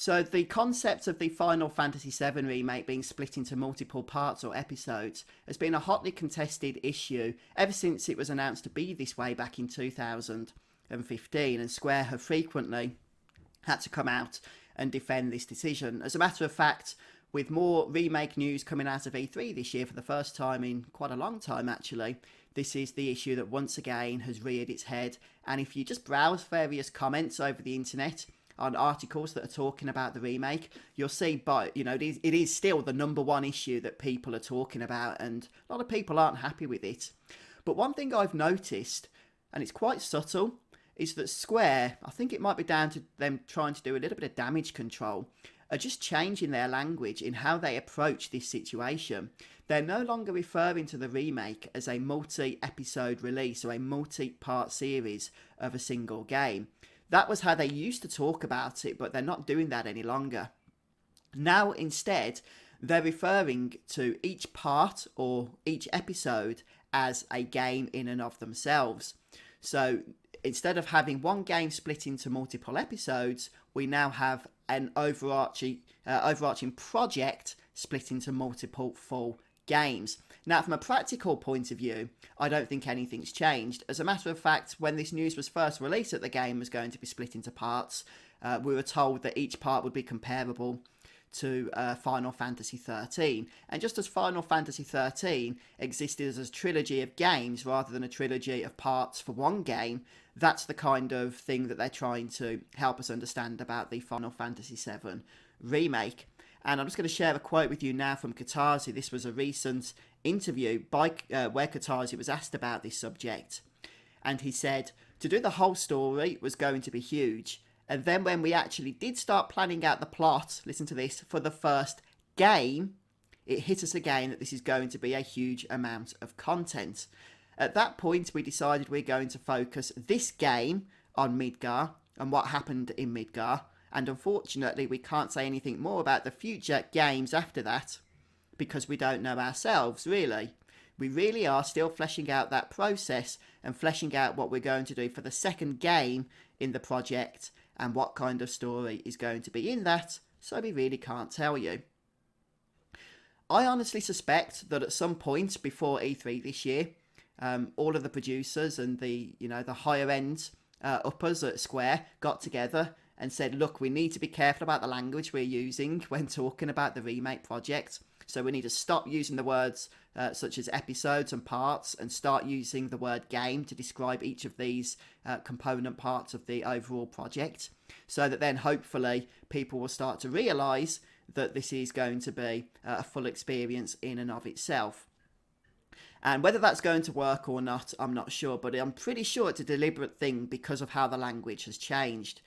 So the concept of the Final Fantasy VII Remake being split into multiple parts or episodes has been a hotly contested issue ever since it was announced to be this way back in 2015, and Square have frequently had to come out and defend this decision. As a matter of fact, with more remake news coming out of E3 this year for the first time in quite a long time actually, this is the issue that once again has reared its head. And if you just browse various comments over the internet on articles that are talking about the remake, you'll see, but it is still the number one issue that people are talking about, and a lot of people aren't happy with it. But one thing I've noticed, and it's quite subtle, is that Square, I think it might be down to them trying to do a little bit of damage control, are just changing their language in how they approach this situation. They're no longer referring to the remake as a multi-episode release or a multi-part series of a single game. That was how they used to talk about it, but they're not doing that any longer. Now, instead, they're referring to each part or each episode as a game in and of themselves. So instead of having one game split into multiple episodes, we now have an overarching project split into multiple full games. Now, from a practical point of view, I don't think anything's changed. As a matter of fact, when this news was first released that the game was going to be split into parts, we were told that each part would be comparable to Final Fantasy XIII. And just as Final Fantasy XIII existed as a trilogy of games rather than a trilogy of parts for one game, that's the kind of thing that they're trying to help us understand about the Final Fantasy VII Remake. And I'm just going to share a quote with you now from Katazi. This was a recent interview by where Katazi was asked about this subject. And he said, to do the whole story was going to be huge. And then when we actually did start planning out the plot, listen to this, for the first game, it hit us again that this is going to be a huge amount of content. At that point, we decided we're going to focus this game on Midgar and what happened in Midgar. And unfortunately, we can't say anything more about the future games after that because we don't know ourselves, really. We really are still fleshing out that process and fleshing out what we're going to do for the second game in the project and what kind of story is going to be in that, so we really can't tell you. I honestly suspect that at some point before E3 this year, all of the producers and the higher end uppers at Square got together and said, look, we need to be careful about the language we're using when talking about the remake project. So we need to stop using the words such as episodes and parts and start using the word game to describe each of these component parts of the overall project. So that then hopefully people will start to realise that this is going to be a full experience in and of itself. And whether that's going to work or not, I'm not sure, but I'm pretty sure it's a deliberate thing because of how the language has changed.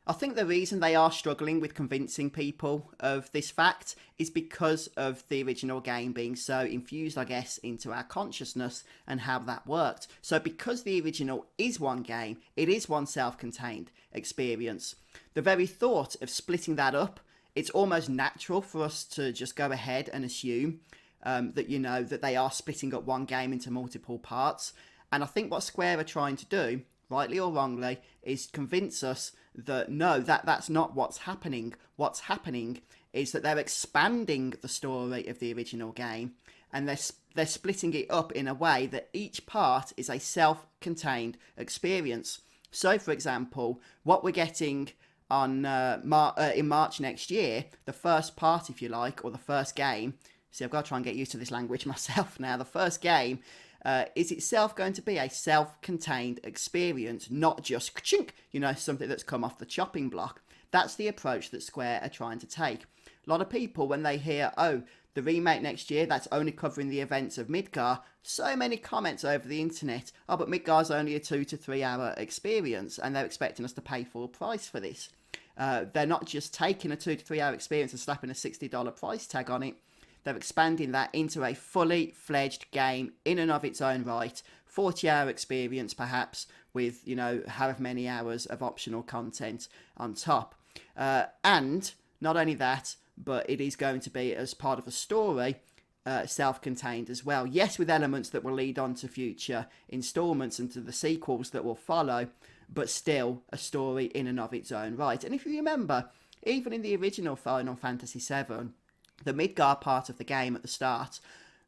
I think the reason they are struggling with convincing people of this fact is because of the original game being so infused, I guess, into our consciousness and how that worked. So because the original is one game, it is one self-contained experience. The very thought of splitting that up, it's almost natural for us to just go ahead and assume that they are splitting up one game into multiple parts. And I think what Square are trying to do, rightly or wrongly, is convince us that no, that's not what's happening. What's happening is that they're expanding the story of the original game and they're splitting it up in a way that each part is a self-contained experience. So, for example, what we're getting on in March next year, the first part, if you like, or the first game. See, I've got to try and get used to this language myself now. The first game is itself going to be a self-contained experience, not just ka-chink, something that's come off the chopping block. That's the approach that Square are trying to take. A lot of people, when they hear, oh, the remake next year, that's only covering the events of Midgar, so many comments over the internet, oh, but Midgar's only a 2 to 3 hour experience, and they're expecting us to pay full price for this. They're not just taking a 2 to 3 hour experience and slapping a $60 price tag on it. They're expanding that into a fully fledged game in and of its own right, 40-hour experience perhaps, with, however many hours of optional content on top. And not only that, but it is going to be as part of a story, self-contained as well. Yes, with elements that will lead on to future installments and to the sequels that will follow, but still a story in and of its own right. And if you remember, even in the original Final Fantasy VII, the Midgar part of the game at the start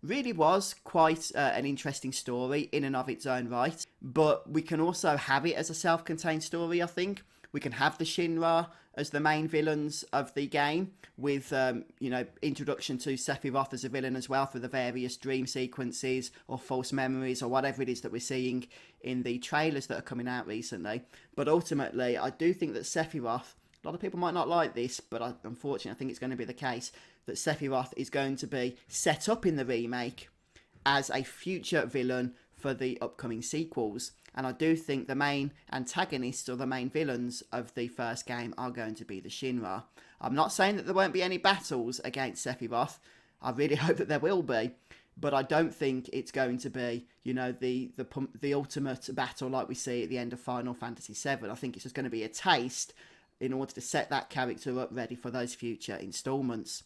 really was quite an interesting story in and of its own right. But we can also have it as a self-contained story, I think. We can have the Shinra as the main villains of the game, with introduction to Sephiroth as a villain as well through the various dream sequences or false memories or whatever it is that we're seeing in the trailers that are coming out recently. But ultimately, I do think that Sephiroth, a lot of people might not like this, but unfortunately I think it's going to be the case, that Sephiroth is going to be set up in the remake as a future villain for the upcoming sequels. And I do think the main antagonists or the main villains of the first game are going to be the Shinra. I'm not saying that there won't be any battles against Sephiroth. I really hope that there will be. But I don't think it's going to be, the ultimate battle like we see at the end of Final Fantasy VII. I think it's just going to be a taste in order to set that character up ready for those future installments.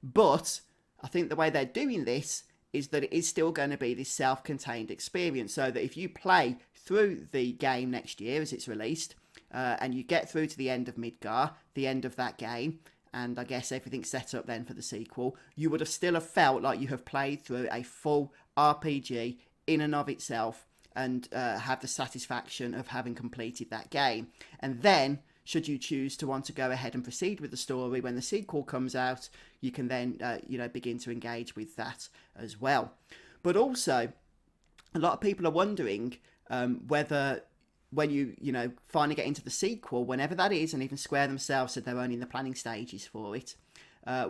But I think the way they're doing this is that it is still going to be this self-contained experience, so that if you play through the game next year as it's released, and you get through to the end of Midgar, the end of that game, and I guess everything's set up then for the sequel, you would have still have felt like you have played through a full RPG in and of itself, and have the satisfaction of having completed that game. And then, should you choose to want to go ahead and proceed with the story when the sequel comes out, you can then begin to engage with that as well. But also, a lot of people are wondering whether when you finally get into the sequel, whenever that is, and even Square themselves said they're only in the planning stages for it,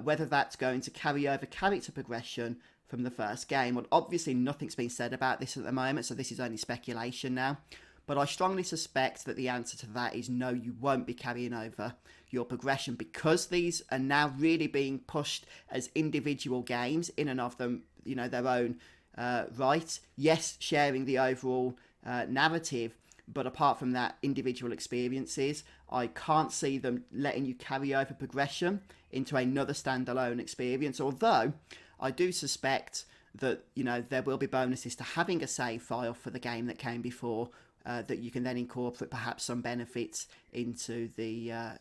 whether that's going to carry over character progression from the first game. Well, obviously nothing's been said about this at the moment, so this is only speculation now. But I strongly suspect that the answer to that is no, you won't be carrying over your progression, because these are now really being pushed as individual games in and of them, their own right. Yes, sharing the overall narrative, but apart from that, individual experiences. I can't see them letting you carry over progression into another standalone experience, although I do suspect that, there will be bonuses to having a save file for the game that came before, that you can then incorporate perhaps some benefits into the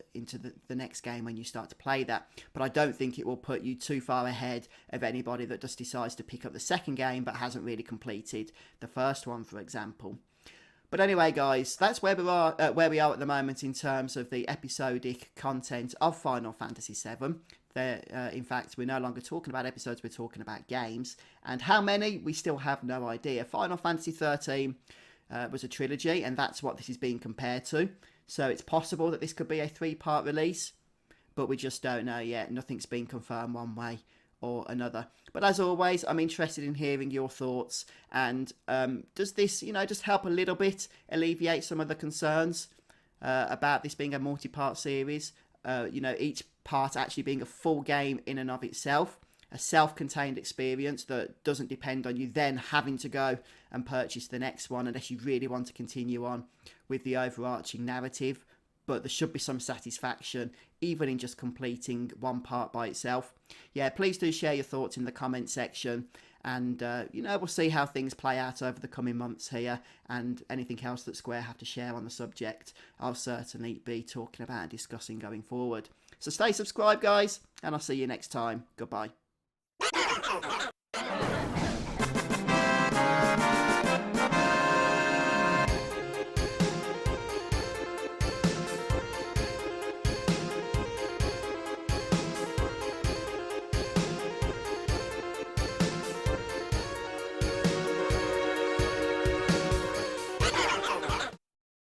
next game when you start to play that. But I don't think it will put you too far ahead of anybody that just decides to pick up the second game but hasn't really completed the first one, for example. But anyway, guys, that's where we are at the moment in terms of the episodic content of Final Fantasy VII. In fact, we're no longer talking about episodes, we're talking about games. And how many, we still have no idea. Final Fantasy XIII was a trilogy, and that's what this is being compared to. So it's possible that this could be a 3-part release, but we just don't know yet. Nothing's been confirmed one way or another. But as always, I'm interested in hearing your thoughts. And does this, just help a little bit alleviate some of the concerns about this being a multi-part series? Each part actually being a full game in and of itself, a self-contained experience that doesn't depend on you then having to go and purchase the next one unless you really want to continue on with the overarching narrative. But there should be some satisfaction even in just completing one part by itself. Yeah, please do share your thoughts in the comment section, and we'll see how things play out over the coming months here, and anything else that Square have to share on the subject I'll certainly be talking about and discussing going forward. So stay subscribed, guys, and I'll see you next time. Goodbye.